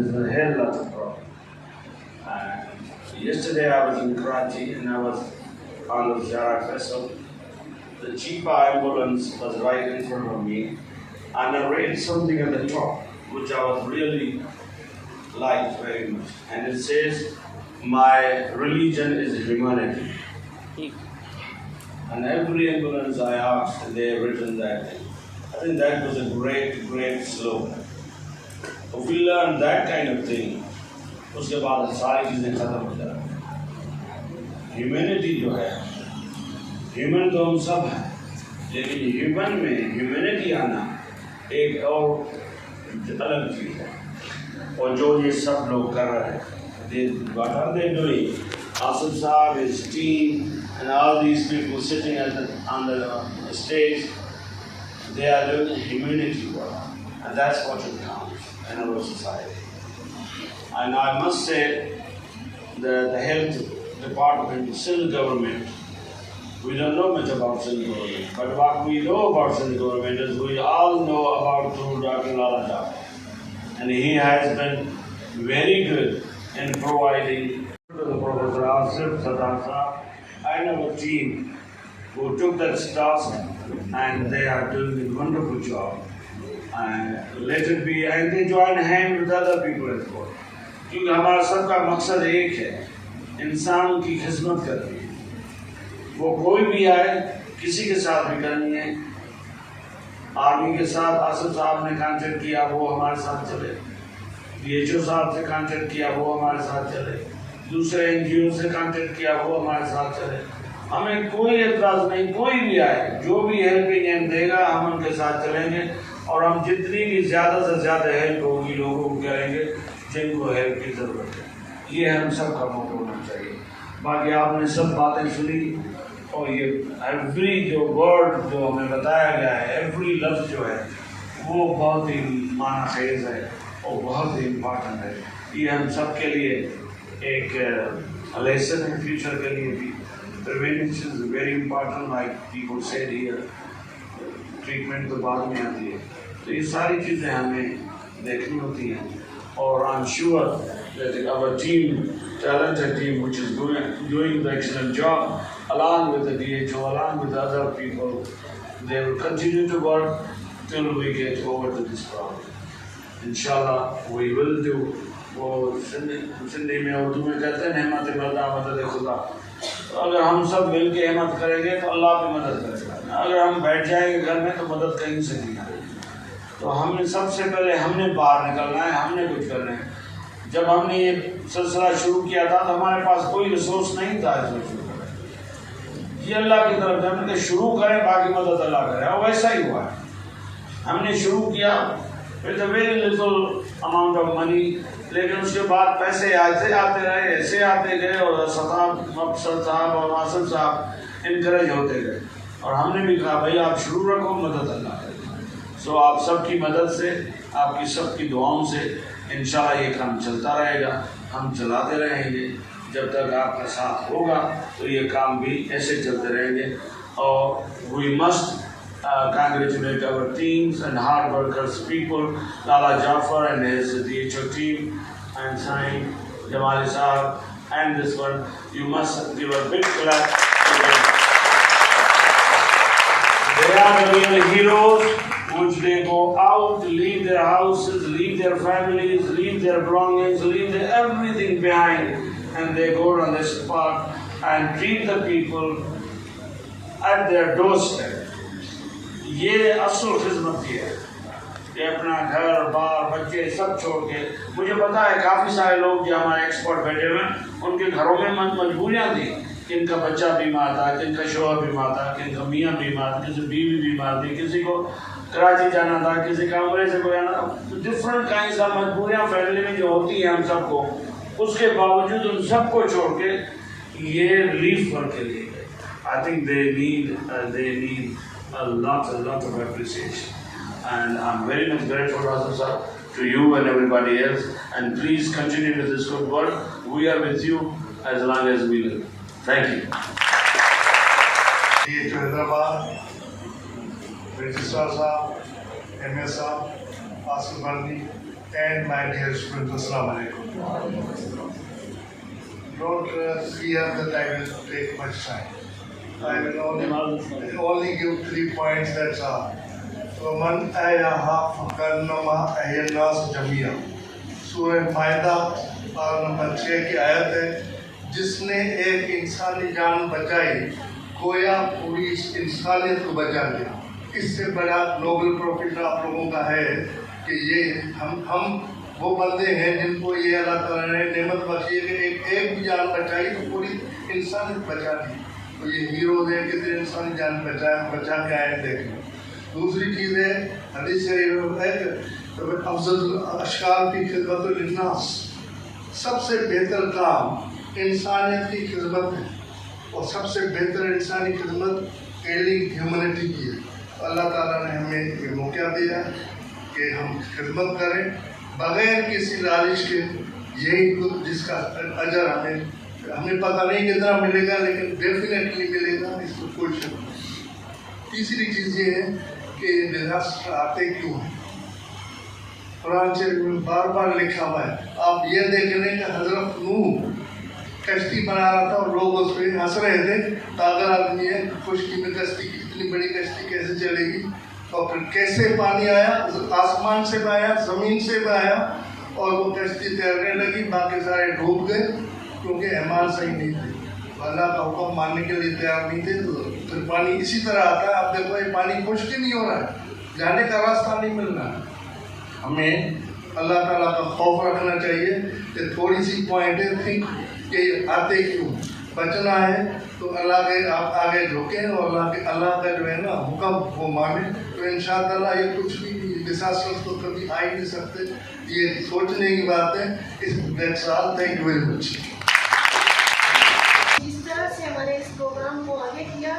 there's a hell lot of problem. And yesterday I was in Karachi and I was on the Zara Festival. The cheaper ambulance was right in front of me, and I read something at the top, which I was really liked very much. And it says, "My religion is humanity." And every ambulance I asked, they have written that. I think that was a great, great slogan. If we learn that kind of thing, उसके बाद सारी चीजें खत्म हो जाती। Humanity जो है, human तो हम सब हैं, लेकिन ह्यूमन में ह्यूमैनिटी आना एक और अलग चीज है। और जो ये सब लोग कर रहे हैं, what are they doing? Asif Saab, his team, and all these people sitting on the stage, they are doing humanity work, and that's what it counts in our society. And I must say that the health department, Sindh government, we don't know much about Sindh government, but what we know about Sindh government is we all know about Dr. Lala Jafar. And he has been very good in providing to the Professor Asif Laghari and our team who took that task, and they are doing a wonderful job. And let it be, and they join hand with other people as well. क्योंकि हमारा सबका मकसद एक है, इंसान की खिदमत करनी है। वो कोई भी आए, किसी के साथ भी करनी है। आर्मी के साथ आसिफ साहब ने कॉन्टेक्ट किया, वो हमारे साथ चले। DHO साहब से कॉन्टेक्ट किया, वो हमारे साथ चले। दूसरे NGO से कॉन्टेक्ट किया, वो हमारे साथ चले। हमें कोई एतराज नहीं, कोई भी आए, जो भी हेल्पिंग हैंड देगा, हम उनके साथ चलेंगे और हम जितनी भी ज़्यादा से ज़्यादा हेल्प होगी लोगों को करेंगे जिनको हेल्प की ज़रूरत है। ये हम सब का मोटो होना चाहिए। बाकी आपने सब बातें सुनी और ये एवरी जो वर्ड जो हमें बताया गया है, एवरी लफ्ज़ जो है वो बहुत ही माना खेज है और बहुत ही इम्पोर्टेंट है। ये हम सब के लिए एक लेसन है फ्यूचर के लिए भी। Prevention is very important, like people said here, treatment तो बाद में आती है। तो ये सारी चीज़ें हमें देखनी होती हैं और I am sure that our team, talented team which is doing the excellent job along with the DHO, along with other people, they will continue to work till we get over to this problem. Inshallah we will do. वो सिंधी में उर्दू में कहते हैं हिम्मत बर्दा मदद खुदा। तो अगर हम सब मिल के हिम्मत करेंगे तो अल्लाह भी मदद करेगा। अगर हम बैठ जाएंगे घर में तो मदद कहीं से नहीं आएगी। तो हमने सबसे पहले हमने बाहर निकलना है, हमने कुछ करना है। जब हमने ये सिलसिला शुरू किया था तो हमारे पास कोई रिसोर्स नहीं था इसमें शुरू करें। ये अल्लाह की तरफ से हमने शुरू करें, बाकी मदद अल्लाह करे, और वैसा ही हुआ है। हमने शुरू किया with a very little amount of money, लेकिन उसके बाद पैसे आते आते रहे, ऐसे आते गए और अफसर साहब और आसिफ साहब इनकरेज होते गए और हमने भी कहा भाई आप शुरू रखो, मदद अल्लाह करे। सो आप सबकी मदद से, आपकी सबकी दुआओं से इंशाल्लाह ये काम चलता रहेगा, हम चलाते रहेंगे जब तक आपका साथ होगा। तो ये काम भी ऐसे चलते रहेंगे। और we must congratulate our teams and hard workers people, Lala Jafar and his DHO team, and Sain Jamali Saab, and this one. You must give a big clap to them. They are the real heroes, which they go out, leave their houses, leave their families, leave their belongings, leave their everything behind, and they go on the spot and treat the people at their doorstep. ये असल खिदमत की है कि अपना घर बार बच्चे सब छोड़ के, मुझे पता है काफ़ी सारे लोग जो हमारे एक्सपर्ट बैठे हुए हैं उनके घरों में मजबूरियाँ थी। किनका बच्चा बीमार था, किनका शौहर बीमार था, किनका मियाँ बीमार, किसी बीवी बीमार थी, किसी को कराची जाना था, किसी का उम्र से कोई आना था। डिफरेंट काइंड ऑफ मजबूरियाँ फैमिली में जो होती हैं हम सबको, उसके बावजूद उन सबको छोड़ के ये रिलीफ वर्क के लिए I think they need a lot of appreciation, and I'm very much grateful, Nazir sir, to you and everybody else, and please continue with this good work. We are with you as long as we live. Thank you. Districts of Hyderabad, Registrar Sahab, MS Sahab, Asif Laghari, and my dear students, Assalamu alaikum. Don't fear that I will take much time. I will only give 3 points, that's all. وَمَنْ أَيَّهَا فَكَنَّمَا أَيَّ النَّاسُ جَمِيعًا. सूरह मायदा और number 6 की आयत है, जिसने एक इंसानी जान बचाई गोया पूरी इंसानियत को बचा लिया। इससे बड़ा नोबेल प्रॉफिट आप लोगों का है कि ये हम वो बंदे हैं जिनको ये अल्लाह ताला ने नेमत बख्शी है कि एक भी जान बचाई तो पूरी इंसानियत बचा दी। तो ये हीरोज है कितने इंसानी जान बचा के आए देखें। दूसरी चीज़ है हदीस शरीफ है अफजल अशकाल की खिदमत लिन्नास, सबसे बेहतर काम इंसानियत की खिदमत है और सबसे बेहतर इंसानी खिदमत एडिंग ह्यूमनिटी की है। अल्लाह ताला ने हमें ये मौका दिया कि हम खिदमत करें बग़ैर किसी लालच के। यही कुछ जिसका अजर हमें पता नहीं कितना मिलेगा, लेकिन डेफिनेटली मिलेगा, इसको कोई शक नहीं। तीसरी चीज़ ये है कि डिजास्टर आते क्यों हैं। कुरान शरीफ में बार बार लिखा हुआ है। आप ये देख लें कि हजरत नूह कश्ती बना रहा था और लोग उस पर हंस रहे थे, पागल आदमी है, खुशकी में कश्ती, इतनी बड़ी कश्ती कैसे चलेगी। और फिर कैसे पानी आया, आसमान से भी आया, ज़मीन से भी आया और वो कश्ती तैरने लगी, बाकी सारे डूब गए क्योंकि ईमान सही नहीं थे, अल्लाह का हुक्म मानने के लिए तैयार नहीं थे। तो फिर पानी इसी तरह आता है। आप देखो ये पानी खुश्क नहीं हो रहा है, जाने का रास्ता नहीं मिल रहा है। हमें अल्लाह ताला का खौफ रखना चाहिए कि थोड़ी सी पॉइंट है थिंक कि आते क्यों, बचना है तो अल्लाह के आप आगे झुकें और अल्लाह का जो है ना हुक्म वो माने, तो इंशाअल्लाह ये कुछ भी डिजास्टर तो कभी आ ही नहीं सकते। ये सोचने की बात है। That's all, thank you very much. जिस तरह से हमारे इस प्रोग्राम को आगे किया,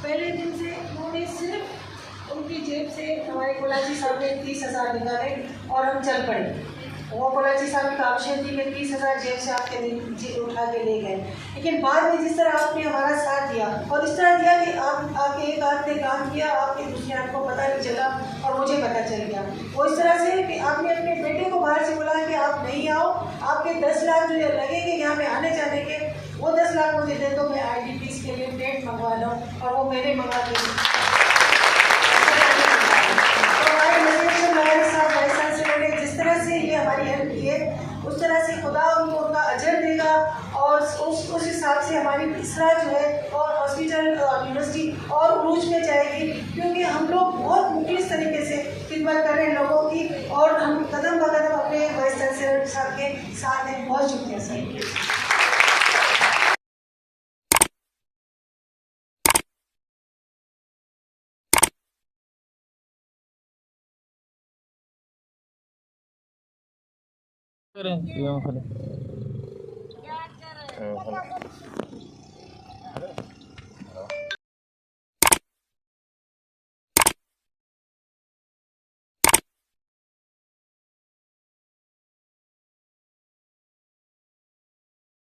पहले दिन से उन्होंने सिर्फ उनकी जेब से हमारे कोलाजी साहब ने 30,000 निकाले और हम चल पड़े। वो कोलाजी साहब की काविशें थी कि 30,000 जेब से आपके उठा के ले गए, लेकिन बाद में जिस तरह आपने हमारा साथ दिया और इस तरह दिया कि आप आके एक हाथ ने काम किया, आपके दूसरे हाथ को पता नहीं चला और मुझे पता चल गया। वो इस तरह से कि आपने अपने बेटे को बाहर से बोला कि आप नहीं आओ, आपके 10 लाख जो लगेंगे यहाँ पे आने जाने के, वो 10 लाख मुझे दे दो, मैं IDPs के लिए प्लेट मंगवा लूँ, और वो मैंने मंगा दी। जिस तरह से ये हमारी हेल्प की है, उस तरह से खुदा उनको उनका अजर देगा और उस हिसाब से हमारी इसरा जो है और हॉस्पिटल यूनिवर्सिटी और उरूज में जाएगी, क्योंकि हम लोग बहुत मुख्तलिफ तरीके से खिदमत कर रहे हैं लोगों की और हम कदम ब कदम अपने वाइस चांसलर साहब के साथ हैं। बहुत शुक्रिया सर। करें